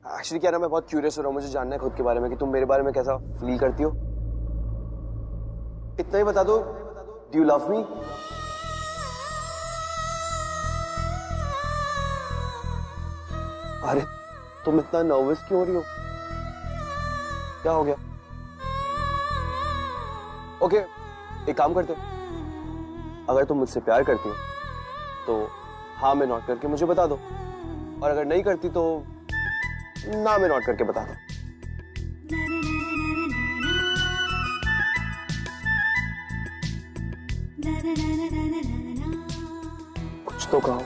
Actually क्या ना, मैं बहुत क्यूरियस हो रहा हूँ, मुझे जानना है खुद के बारे में कि तुम मेरे बारे में कैसा फील करती हो। इतना ही बता दो, डू यू लव मी? अरे तुम इतना नर्वस क्यों हो रही हो? क्या हो गया? ओके, एक काम करते हो, अगर तुम मुझसे प्यार करती हो तो हाँ में नॉट करके मुझे बता दो, और अगर नहीं करती तो ना में नॉट करके बता दो। कुछ तो कहो।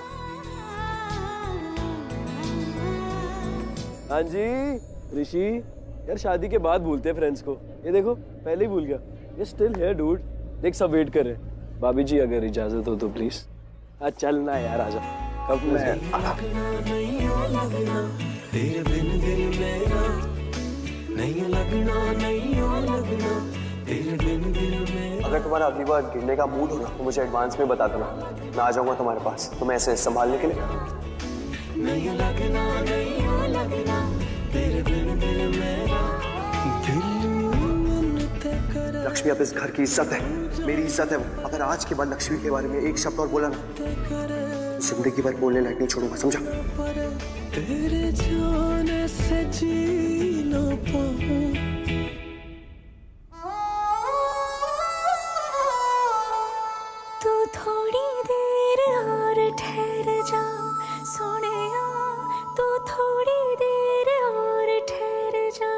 हाँ जी ऋषि, यार शादी के बाद भूलते हैं फ्रेंड्स को, ये देखो पहले ही भूल गया। ये स्टिल हियर डूड, देख सब वेट कर रहे हैं। भाभी जी अगर इजाजत हो तो प्लीज। हाँ चल ना यार, आजा। कब मैं अगर तुम्हारा अगली बार गिरने का मूड हो ना तो मुझे एडवांस में बता देना, मैं आ जाऊंगा तुम्हारे पास तुम्हें ऐसे संभालने के लिए। लक्ष्मी अब इस घर की इज्जत है, मेरी इज्जत है वो। अगर आज के बाद लक्ष्मी के बारे में एक शब्द और बोला ना, जिंदगी भर बोलने लायक नहीं छोड़ूंगा, समझा? तेरे जाने से जी ना पाऊं। तू थोड़ी देर और ठहर जा सोनिया, तू थोड़ी देर और ठहर जा,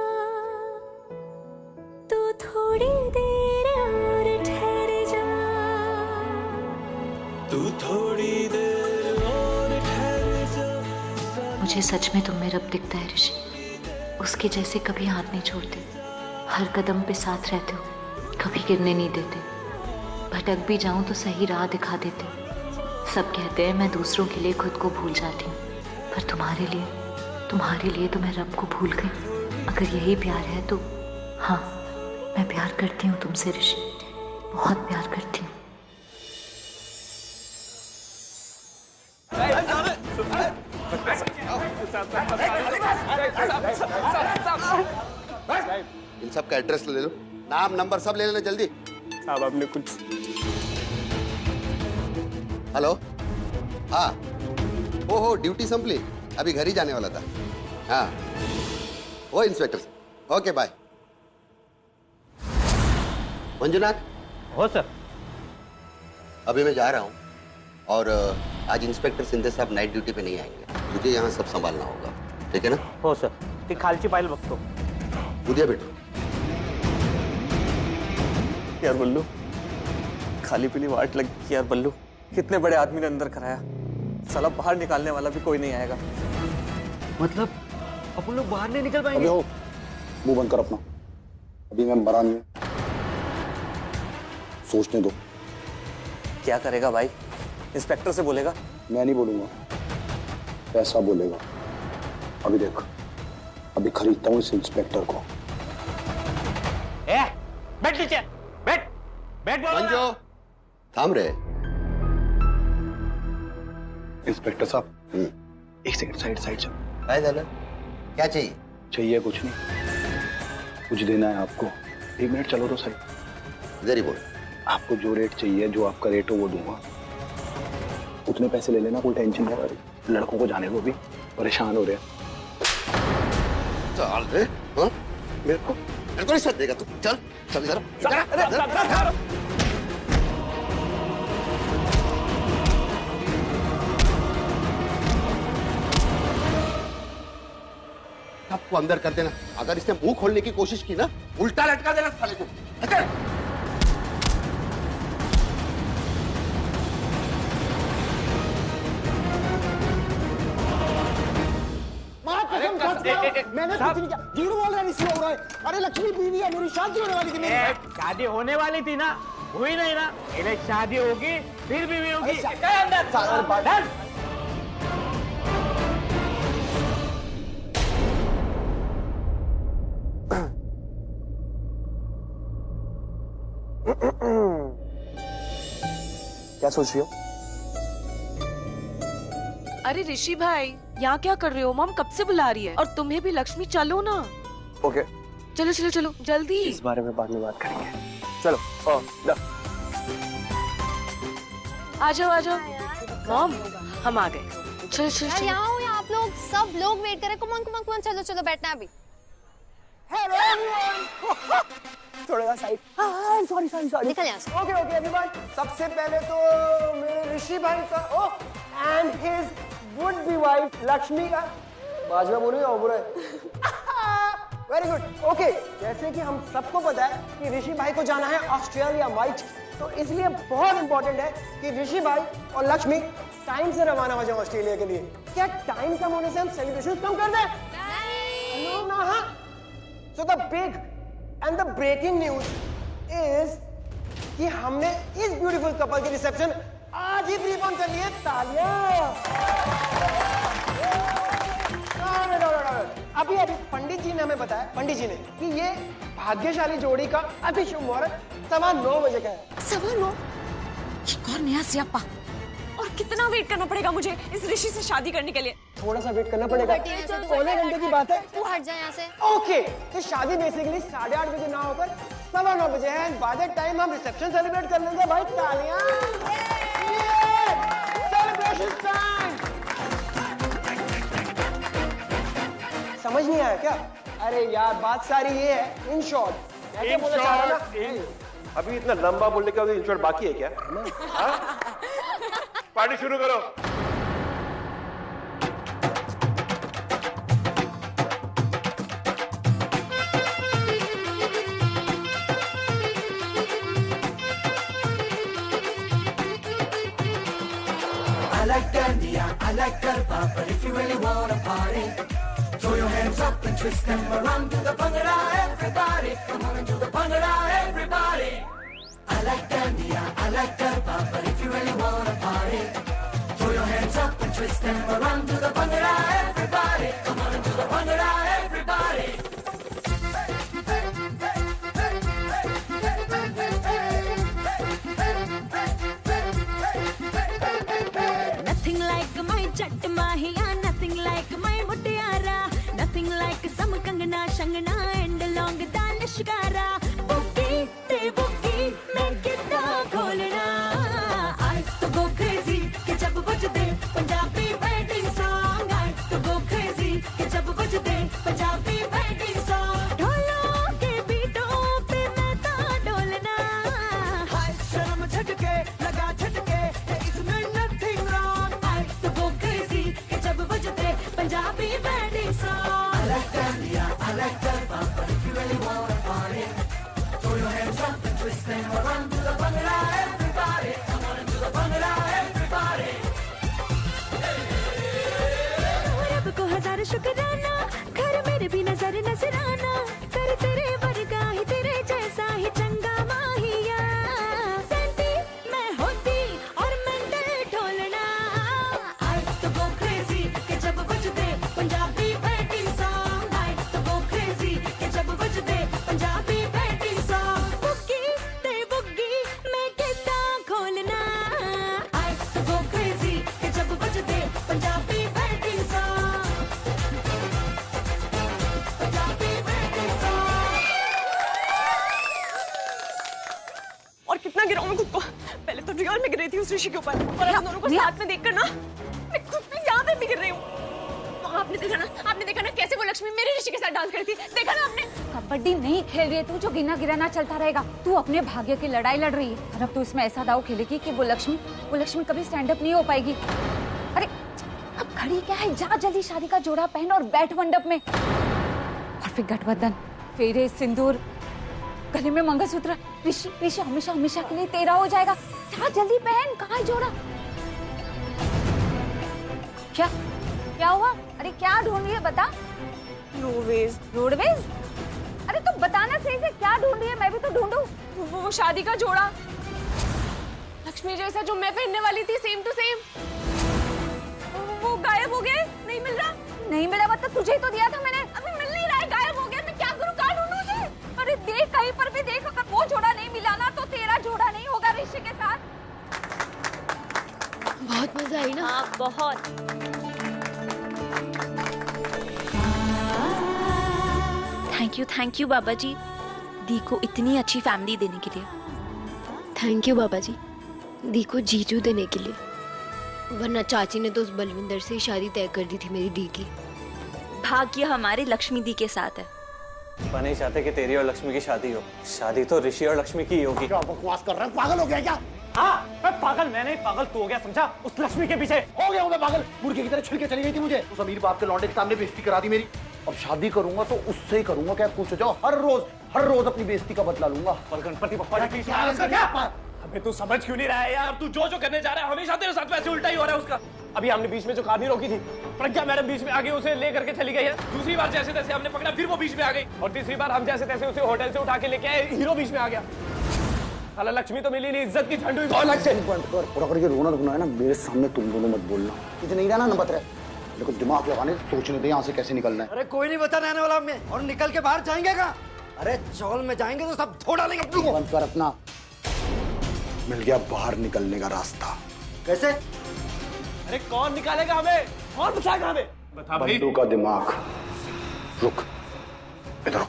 तू थोड़ी देर और ठहर जा, तू थोड़ी देर और ठहर जा। मुझे सच में तुम में रब दिखता है ऋषि, उसके जैसे कभी हाथ नहीं छोड़ते, हर कदम पे साथ रहते हो, कभी गिरने नहीं देते, भटक भी जाऊं तो सही राह दिखा देते। सब कहते हैं मैं दूसरों के लिए खुद को भूल जाती हूँ, पर तुम्हारे लिए तो मैं रब को भूल गई। अगर यही प्यार है तो हाँ, मैं प्यार करती हूँ तुमसे ऋषि, बहुत प्यार करती हूँ। इन सब का एड्रेस ले लो, नाम नंबर सब ले लेना जल्दी। साहब आपने कुछ। हेलो, हाँ, ओहो ड्यूटी संभली, अभी घर ही जाने वाला था। हाँ वो इंस्पेक्टर, ओके बाय। मंजुनाथ। हो सर। अभी मैं जा रहा हूँ और आज इंस्पेक्टर सिंधे साहब नाइट ड्यूटी पे नहीं आएंगे, तुझे यहाँ सब संभालना होगा, ठीक है ना? हो सर, ती खालची पायल बघतो। उद्या भेटू। यार बल्लू, खाली पीली वाट लग गई यार बल्लू, कितने बड़े आदमी ने अंदर कराया, साला बाहर निकालने वाला भी कोई नहीं आएगा। मतलब अपन लोग बाहर नहीं निकल पाएंगे? अबे हो, मुंह बंद कर अपना, अभी मैं मरा नहीं हूं, सोचने दो। क्या करेगा भाई? इंस्पेक्टर से बोलेगा? मैं नहीं बोलूंगा, पैसा बोलेगा। अभी देख, अभी खरीदता हूँ इस इंस्पेक्टर को। बैठ नीचे, बैठ बोलो। मंजो, थाम रहे। इंस्पेक्टर साहब, एक सेकंड साइड चल। क्या चाहिए? चाहिए कुछ नहीं, कुछ देना है आपको। 1 मिनट चलो तो सही। इधर ही बोल। आपको जो रेट चाहिए, जो आपका रेट हो वो दूंगा, उतने पैसे ले लेना, कोई टेंशन नहीं है। लड़कों को जाने को भी परेशान हो रहे हैं। चल रे, हाँ? मेरे को नहीं साथ देगा तू, चल चल जरा। सबको अंदर कर देना, अगर इसने मुंह खोलने की कोशिश की ना, उल्टा लटका देना साले को। मैंने कुछ नहीं किया, झूठ बोल रहा है, इसलिए हो रहा है। अरे लक्ष्मी बीवी है मेरी, शादी होने वाली थी मेरी। शादी होने वाली थी ना, हुई नहीं ना? इन्हें शादी होगी फिर बीवी होगी। क्या सोच रही हो? अरे ऋषि भाई, यहाँ क्या कर रहे हो? मॉम कब से बुला रही है। और तुम्हें भी लक्ष्मी, चलो ना। ओके चलो चलो चलो जल्दी। इस बारे में बाद में बात करेंगे। चलो आ जाओ। मॉम हम आ गए। चलो चलो यार चलो। यहाँ हो, यहाँ आप लोग सब लोग वेट कर रहे हैं। कम ऑन चलो चलो बैठना है अभी। Hello everyone. थोड़ा साइड। सॉरी निकल यहाँ से। ओके एवरीवन, सबसे पहले तो मेरे ऋषि भाई का and his would be wife Lakshmi का बाजवा बोलो या बुरा है। Very good. ओके, जैसे कि हम सबको पता है कि ऋषि भाई को जाना है ऑस्ट्रेलिया वाइट, तो इसलिए बहुत इंपॉर्टेंट है कि ऋषि भाई और लक्ष्मी टाइम से रवाना हो जाए ऑस्ट्रेलिया के लिए। क्या टाइम कम होने से हम सेलिब्रेशन कम कर दें? नो ना। So the big and the breaking news is कि हमने इस ब्यूटीफुल कपल के रिसेप्शन आज ही प्रीपोन कर लिए। तालियां। अभी पंडित जी ने हमें बताया, पंडित जी ने, कि ये भाग्यशाली जोड़ी का अति शुभ मुहूर्त 9:15 बजे का है। 9:15? एक और नया सियापा। और कितना वेट करना पड़ेगा मुझे इस ऋषि से शादी करने के लिए? थोड़ा सा वेट करना पड़ेगा, पौने घंटे की बात है। तू हट जा यहाँ से। ओके, तो शादी बेसिकली 8:30 बजे ना होकर 9:15 बजे है। बाय दैट टाइम हम रिसेप्शन सेलिब्रेट कर लेंगे। भाई तालियां। Celebration time. समझ नहीं आया क्या? अरे यार बात सारी ये है, इन शॉर्ट मैं क्या बोलना चाह रहा ना, अभी इतना लंबा बोलने के बाद इन शॉर्ट बाकी है क्या? पार्टी शुरू करो। I like candy, I like garba, but if you really wanna party, throw your hands up and twist them around to the bhangra, everybody. Come on and do the bhangra, everybody. I like candy, I like garba, but if you really wanna party, throw your hands up and twist them around to the bhangra, everybody. Come on and do the bhangra, everybody. Nothing like my Jat Mahiya, nothing like my Mutiara, nothing like some Kangana, Shangana and long Danishkara. Boogie, te boogie, make it kholna. I to go crazy, ke jab bajde Punjabi wedding song. I to go crazy, ke jab bajde Punjabi wedding song. ढोलों के बीटों पे मैं तो डोलना. हाय शर्म झटके, लगा झटके, इसमें nothing wrong. I to go crazy, ke jab bajde Punjabi wedding song. I like candy, I like garba, but if you really wanna party, throw your hands up and twist them around to the bhangra, everybody. Come on and do the bhangra, everybody. रब को हजार शुक्राना, घर मेरे भी नजर नजराना, कर तेरे वर्गा ही तेरे जैसा ही चंगा माहिया. सैंती मैं होती और mental Dholna. I to go crazy के जब बजते Punjabi wedding song. I to go crazy के जब बजते पंजाबी wedding song. बुग्गी ते बुग्गी मैं कितना खोलना. I to go crazy के जब बजते Punjabi wedding song. Punjabi wedding song. और कितना गिराऊं मैं खुद को? पहले तो रियल में गिर रही थी उस ऋषि के ऊपर, और अब दोनों को साथ में देखकर ना मैं खुद भी यहाँ पे भी गिर रही हूँ। आपने देखा ना कैसे वो लक्ष्मी मेरे ऋषि के साथ डांस करी थी? देखा ना आपने? कबड्डी नहीं खेल रही है तू जो गिना गिराना चलता रहेगा। तू अपने भाग्य की लड़ाई लड़ रही है, और अब तू इसमें ऐसा दाव खेलेगी कि वो लक्ष्मी कभी स्टैंड अप नहीं हो पाएगी। अरे अब खड़ी क्या है, जा जल्दी शादी का जोड़ा पहन और बैठ मंडप में। और फिर गठबंधन, फेरे, सिंदूर, गले में मंगलसूत्र, ऋषि हमेशा के लिए तेरा हो जाएगा। जा जल्दी पहन, कहाँ है जोड़ा? क्या हुआ? अरे क्या ढूंढ रही है बता? रोडवेज? अरे तू बताना सही से क्या ढूंढ रही है, मैं भी तो ढूंढूं। वो शादी का जोड़ा लक्ष्मी जैसा जो मैं पहनने वाली थी, सेम टू सेम, वो गायब हो गया। नहीं मिल रहा। नहीं मिला मतलब तुझे ही तो दिया था मैंने। अभी मिल नहीं रहा है, गायब हो गया। मैं क्या करूं, कहाँ ढूंढूं उसे? अरे देख, कहीं पर भी देख, अगर वो जोड़ा नहीं मिला ना तो तेरा जोड़ा नहीं होगा ऋषि के साथ। बहुत मजा आई ना? हाँ बहुत। थैंक यू बाबा जी, दी को इतनी अच्छी फैमिली देने के लिए। थैंक यू बाबा जी, दी को जीजू देने के लिए, वरना चाची ने तो उस बलविंदर से शादी तय कर दी थी मेरी दी की। भाग्य हमारे लक्ष्मी दी के साथ है। मैं नहीं चाहते कि तेरी और लक्ष्मी की शादी हो, शादी तो ऋषि और लक्ष्मी की होगी। क्या बकवास कर रहा है, पागल हो गया क्या? हाँ, मैं पागल मैं नहीं, पागल तू हो गया, समझा? उस लक्ष्मी के पीछे हो गया हूँ मैं पागल, मुर्गे की तरह छिल के चली गई थी मुझे। उस अमीर बाप के लौंडे के सामने बेइज्जती करा दी मेरी। अब शादी करूंगा तो उससे ही करूंगा, क्या पूछो जाओ, हर रोज अपनी बेइज्जती का बदला लूंगा। और गणपति बप्पा के पीछे अबे तू समझ क्यों नहीं रहा है यार? तू जो करने जा रहा है हमेशा तेरे साथ वैसे उल्टा ही हो रहा है उसका। अभी हमने बीच में जो कार नहीं रोकी थी, प्रज्ञा मैडम बीच में आगे उसे ले करके चली गई है। दूसरी बार जैसे तैसे हमने पकड़ा, फिर वो बीच में आ गई। और तीसरी बार हम जैसे तैसे उसे होटल से उठा के लेके आए, हीरो बीच में आ गया। साला लक्ष्मी तो मिली नहीं, इज्जत की झंड हुई। पूरा करके रोना है ना, मेरे सामने तुम दोनों मत बोलना। तुझे नहीं रहना नंबर 3, देखो दिमाग लगाने सोचने दे यहाँ से कैसे निकलना है। अरे कोई नहीं बचा रहने वाला हमें, और निकल के बाहर जाएंगे कहाँ? अरे चौल में जाएंगे तो सब धो डालेंगे। बंद कर अपना। मिल गया बाहर निकलने का रास्ता। कैसे? अरे कौन निकालेगा हमें? कौन बचाएगा हमें? बता भाई। बंदू का दिमाग। रुक, इधर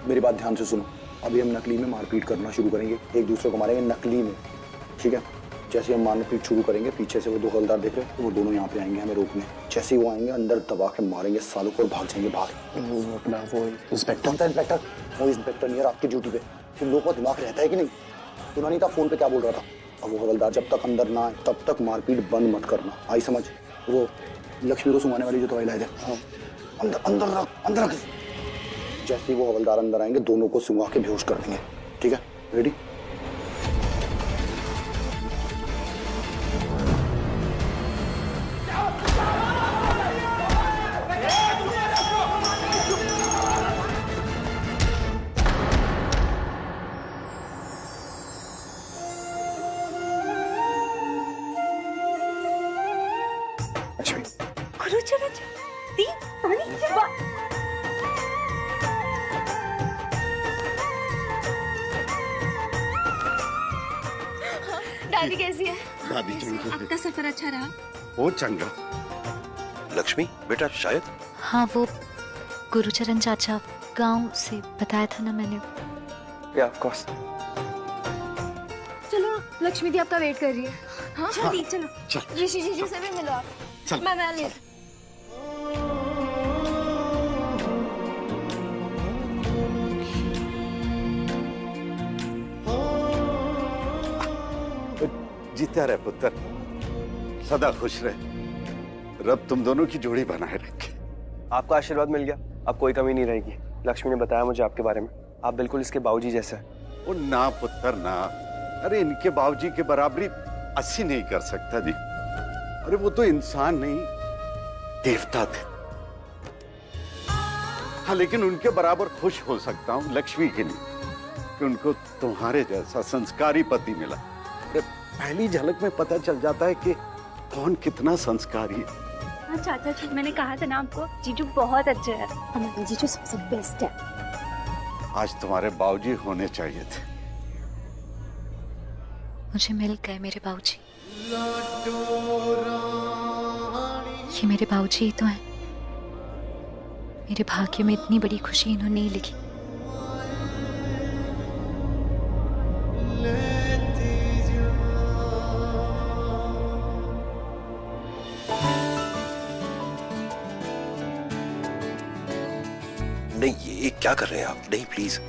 मेरी बात ध्यान से सुनो। अभी हम नकली में मारपीट करना शुरू करेंगे, एक दूसरे को मारेंगे नकली में, ठीक है? जैसे हम मारपीट शुरू करेंगे, पीछे से वो 2 हवलदार देख रहे हैं, तो वो दोनों यहाँ पे आएंगे हमें रोकने। जैसे ही वो आएंगे, अंदर दबा के मारेंगे सालों को और भाग जाएंगे बाहर। वो इंस्पेक्टर वो इंस्पेक्टर नहीं है आपकी ड्यूटी पे। तुम लोगों को दिमाग रहता है कि नहीं? सुना नहीं था फोन पे क्या बोल रहा था? अब वो हवलदार जब तक अंदर ना आए तब तक मारपीट बंद मत करना, आई समझ? वो लक्ष्मी को सुंघाने वाली जो दवाई लाए थे, अंदर रख। जैसे ही वो हवलदार अंदर आएंगे, दोनों को सुंघा के बेहोश कर देंगे, ठीक है? रेडी? दादी कैसी है? दादी चंगा। आपका सफर अच्छा रहा? वो चंगा। लक्ष्मी बेटा शायद। हाँ, वो गुरुचरण चाचा गांव से बताया था ना मैंने। या ऑफ कोर्स। चलो लक्ष्मी दी आपका वेट कर रही है। हाँ दी चलो। ऋषि जीजू से भी मिलो आप। चल। मैं ले। जीता रहे पुत्र, सदा खुश रहे, रब तुम दोनों की जोड़ी बनाए रखे। आपका आशीर्वाद मिल गया, अब कोई कमी नहीं रहेगी। लक्ष्मी ने बताया मुझे आपके बारे में, आप बिल्कुल इसके बाबूजी जैसे हैं। ओ ना पुत्र ना, अरे इनके बाबूजी के बराबरी अस्सी नहीं कर सकता जी। अरे वो तो इंसान नहीं, देवता थे। हाँ, लेकिन उनके बराबर खुश हो सकता हूँ लक्ष्मी के लिए कि उनको तुम्हारे जैसा संस्कारी पति मिला। अरे पहली झलक में पता चल जाता है कि कौन कितना संस्कारी है। हाँ चाचा जी, मैंने कहा था ना आपको, जीजू बहुत अच्छे हैं। हमारे जीजू सबसे बेस्ट है। आज तुम्हारे बाबूजी होने चाहिए थे। मुझे मिल गए मेरे बाबूजी। ये मेरे बाबूजी ही तो हैं। मेरे भाग्य में इतनी बड़ी खुशी इन्होंने ही लिखी। नहीं, ये क्या कर रहे हैं आप? नहीं प्लीज,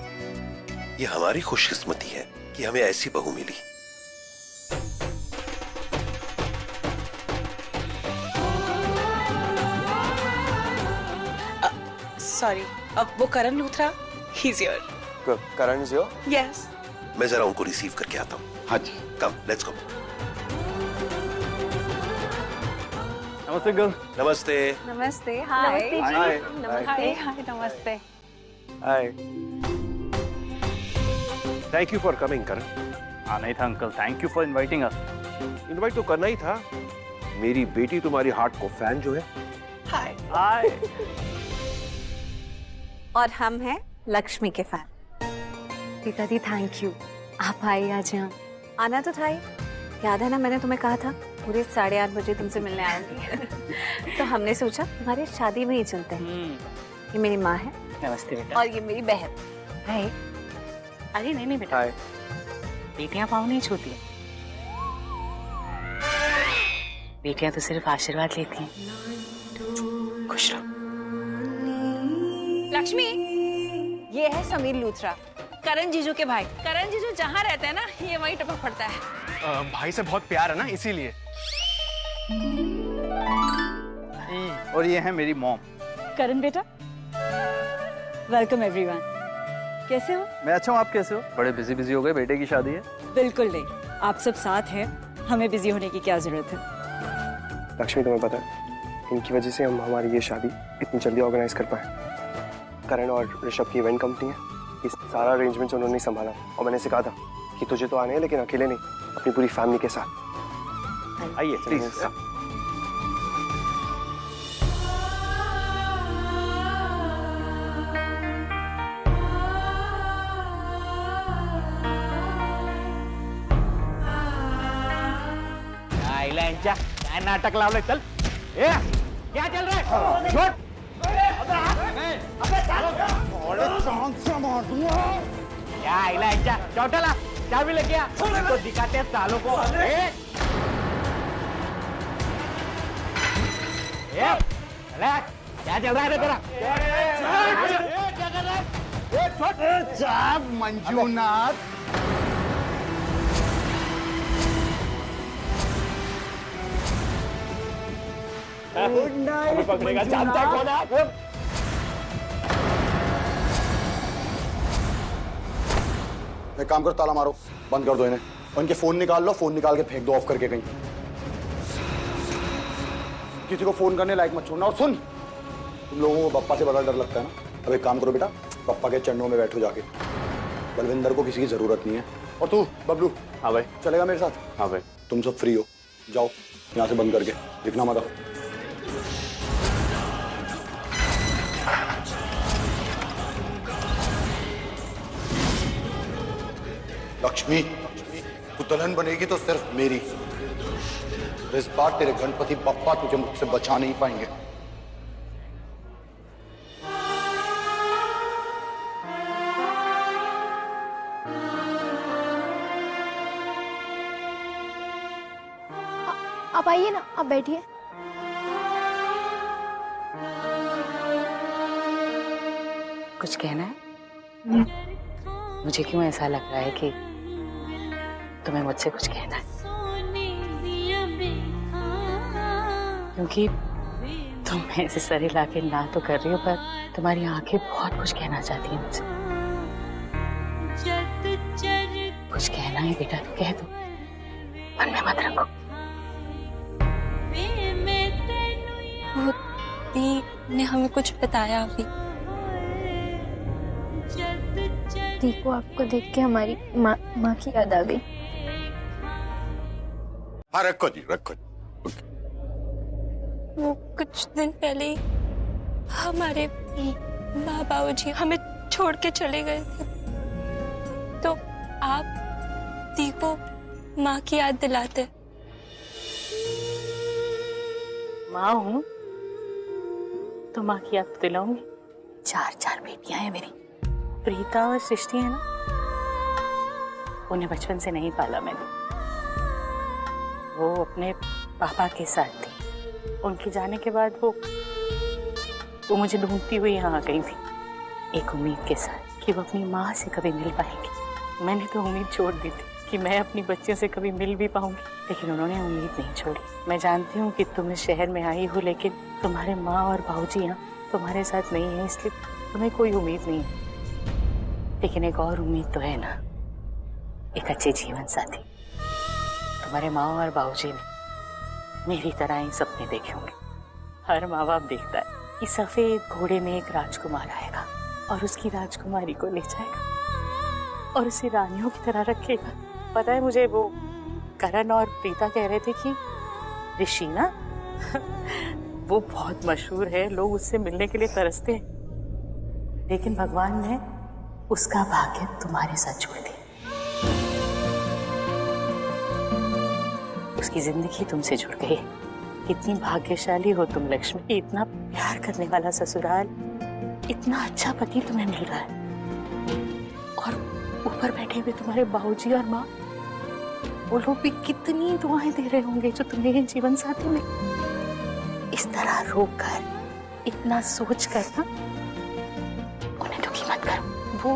ये हमारी खुशकिस्मती है कि हमें ऐसी बहू मिली। सॉरी, अब वो करण लूथरा, he's here। करण जी हो? Yes। मैं जरा उनको रिसीव करके आता हूँ। हाँ जी, कम लेट्स गो। नमस्ते गर्ल। नमस्ते। नमस्ते। हाय। नमस्ते। हाय नमस्ते। हाय। थैंक यू फॉर कमिंग करण। हाँ नहीं था uncle, thank you for inviting us. Invite तो करना ही था, मेरी बेटी तुम्हारी हार्ट को फैन जो है। हाय। हाय। और हम हैं लक्ष्मी के फैन। टीका दी थैंक यू, आप आए आज यहाँ। आना तो था ही, याद है ना मैंने तुम्हें कहा था पूरे 8:30 बजे तुमसे मिलने आऊंगी। तो हमने सोचा तुम्हारी शादी में ही चलते हैं। ये मेरी माँ है नमस्ते बेटा। और ये मेरी बहन। हाय। अरे नहीं बेटा। हाय। बेटियां पाँव नहीं छूती, बेटियां तो सिर्फ आशीर्वाद लेती हैं। खुश रहो। लक्ष्मी, ये है समीर लूथरा, करण जीजू के भाई। करण जीजू जहाँ रहते हैं ना, ये वहीं टपक पड़ता है। भाई से बहुत प्यार है ना, इसीलिए। और ये है मेरी मॉम। करण बेटा, वेलकम एवरीवन। कैसे हो? मैं अच्छा हूँ, आप कैसे हो? बड़े बिजी हो गए, बेटे की शादी है। बिल्कुल नहीं, आप सब साथ हैं, हमें बिजी होने की क्या जरूरत है। लक्ष्मी, तुम्हें पता है, इनकी वजह से हम हमारी ये शादी इतनी जल्दी ऑर्गेनाइज कर पाए। करण और ऋषभ की इवेंट कंपनी है, इस सारा अरेंजमेंट्स उन्होंने संभाला। और मैंने सिखा था कि तुझे तो आने हैं, लेकिन अकेले नहीं, अपनी पूरी फैमिली के साथ। आइए प्लीज। क्या नाटक लावले, चल। ए, क्या चल रहा है? छोड़। क्या आइला चौटला, क्या भी लेके आ, तो दिखाते हैं सालों को। क्या चल रहा है तेरा? क्या कर रहा है? Manjunath, good night. पकड़ेगा, जानता है कौन आप? एक काम करो, ताला मारो, बंद कर दो इन्हें। और इनके फोन निकाल लो, फोन निकाल के फेंक दो ऑफ करके कहीं। किसी को फोन करने लायक मत छोड़ना। और सुन, तुम लोगों को बप्पा से बड़ा डर लगता है ना, अब एक काम करो बेटा, पप्पा के चरणों में बैठो जाके। बलविंदर को किसी की जरूरत नहीं है। और तू बबलू, हाँ भाई, चलेगा मेरे साथ? हाँ भाई। तुम सब फ्री हो, जाओ यहाँ से बंद करके, दिखना मत। लक्ष्मी, तू दुल्हन बनेगी तो सिर्फ मेरी। इस बार तेरे गणपति बप्पा तुझे मुझसे बचा नहीं पाएंगे। आप आइए ना, आप बैठिए। कुछ कहना है? मुझे क्यों ऐसा लग रहा है कि तुम्हें मुझसे कुछ कहना है, क्योंकि तुम ऐसे सर हिला के ना तो कर रही हो, पर तुम्हारी आंखें बहुत कुछ कहना चाहती हैं मुझसे। कुछ कहना है बेटा तो कह दो, मन में मत रखो। वो दी ने हमें कुछ बताया अभी। दी को आपको देख के हमारी माँ की याद आ गई। हाँ रखो जी, रखो। वो कुछ दिन पहले ही हमारे बाबा जी हमें छोड़ के चले गए थे, तो आप दी को माँ की याद दिलाते। माँ हूँ तो माँ की याद दिलाऊंगी। 4 बेटियां हैं मेरी, प्रीता और सृष्टि है ना, उन्हें बचपन से नहीं पाला मैंने। वो अपने पापा के साथ थी, उनके जाने के बाद वो मुझे ढूंढती हुई यहाँ आ गई थी, एक उम्मीद के साथ कि वो अपनी माँ से कभी मिल पाएंगी। मैंने तो उम्मीद छोड़ दी थी कि मैं अपनी बच्चियों से कभी मिल भी पाऊंगी, लेकिन उन्होंने उम्मीद नहीं छोड़ी। मैं जानती हूँ कि तुम इस शहर में आई हो, लेकिन तुम्हारे माँ और बाबूजी यहाँ तुम्हारे साथ नहीं है, इसलिए तुम्हें कोई उम्मीद नहीं है। लेकिन एक और उम्मीद तो है ना, एक अच्छे जीवन साथी। तुम्हारे माँ और बाबूजी ने मेरी तरह ही सपने देखे होंगे। हर माँ बाप देखता है कि सफेद घोड़े में एक राजकुमार आएगा और उसकी राजकुमारी को ले जाएगा और उसे रानियों की तरह रखेगा। पता है मुझे, वो करण और प्रीता कह रहे थे कि ऋषि ना वो बहुत मशहूर है, लोग उससे मिलने के लिए तरसते हैं, लेकिन भगवान ने उसका भाग्य तुम्हारे साथ जोड़ दिया। उसकी जिंदगी तुमसे जुड़ गई। कितनी भाग्यशाली हो तुम लक्ष्मी, इतना प्यार करने वाला ससुराल, इतना अच्छा पति तुम्हें मिल रहा है और ऊपर बैठे हुए तुम्हारे बाबूजी और माँ, वो लोग भी कितनी दुआएं दे रहे होंगे जो तुम्हें जीवन साथी में। इस तरह रोक कर, इतना सोच कर ना उन्हें दुखी मत करो। वो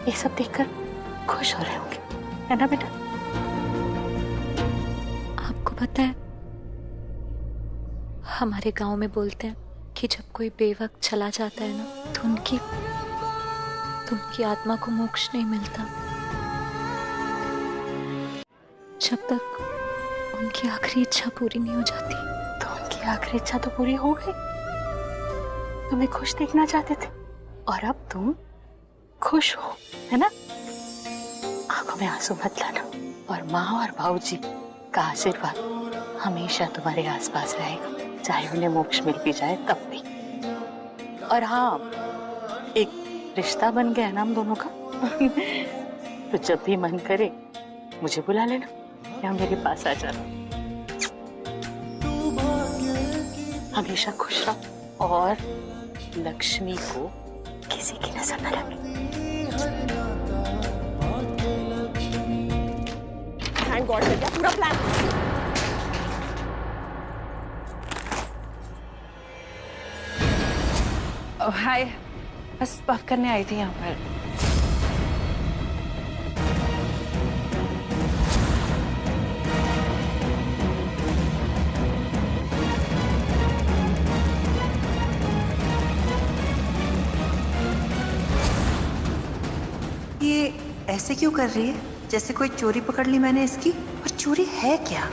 ये सब देखकर खुश हो रहे होंगे, है ना बेटा? आपको पता है, हमारे गांव में बोलते हैं कि जब कोई बेवक्त चला जाता है ना तो उनकी आत्मा को मोक्ष नहीं मिलता जब तक उनकी आखिरी इच्छा पूरी नहीं हो जाती। तो उनकी आखिरी इच्छा तो पूरी हो गई। तुम्हें खुश देखना चाहते थे और अब तुम खुश हो, है ना? आंखों में आंसू मत लाना और माँ और बाबूजी का आशीर्वाद हमेशा तुम्हारे आसपास रहेगा, चाहे उन्हें मोक्ष मिल भी जाए तब भी। और हाँ, एक रिश्ता बन गया ना हम दोनों का। तो जब भी मन करे मुझे बुला लेना या मेरे पास आ जाना। हमेशा खुश रहो और लक्ष्मी को किसी की नजर न लगे। थैंक गॉड लग गया पूरा प्लान। हाय, बस पफ करने आई थी यहाँ पर। ये ऐसे क्यों कर रही है जैसे कोई चोरी पकड़ ली मैंने इसकी? और चोरी है क्या?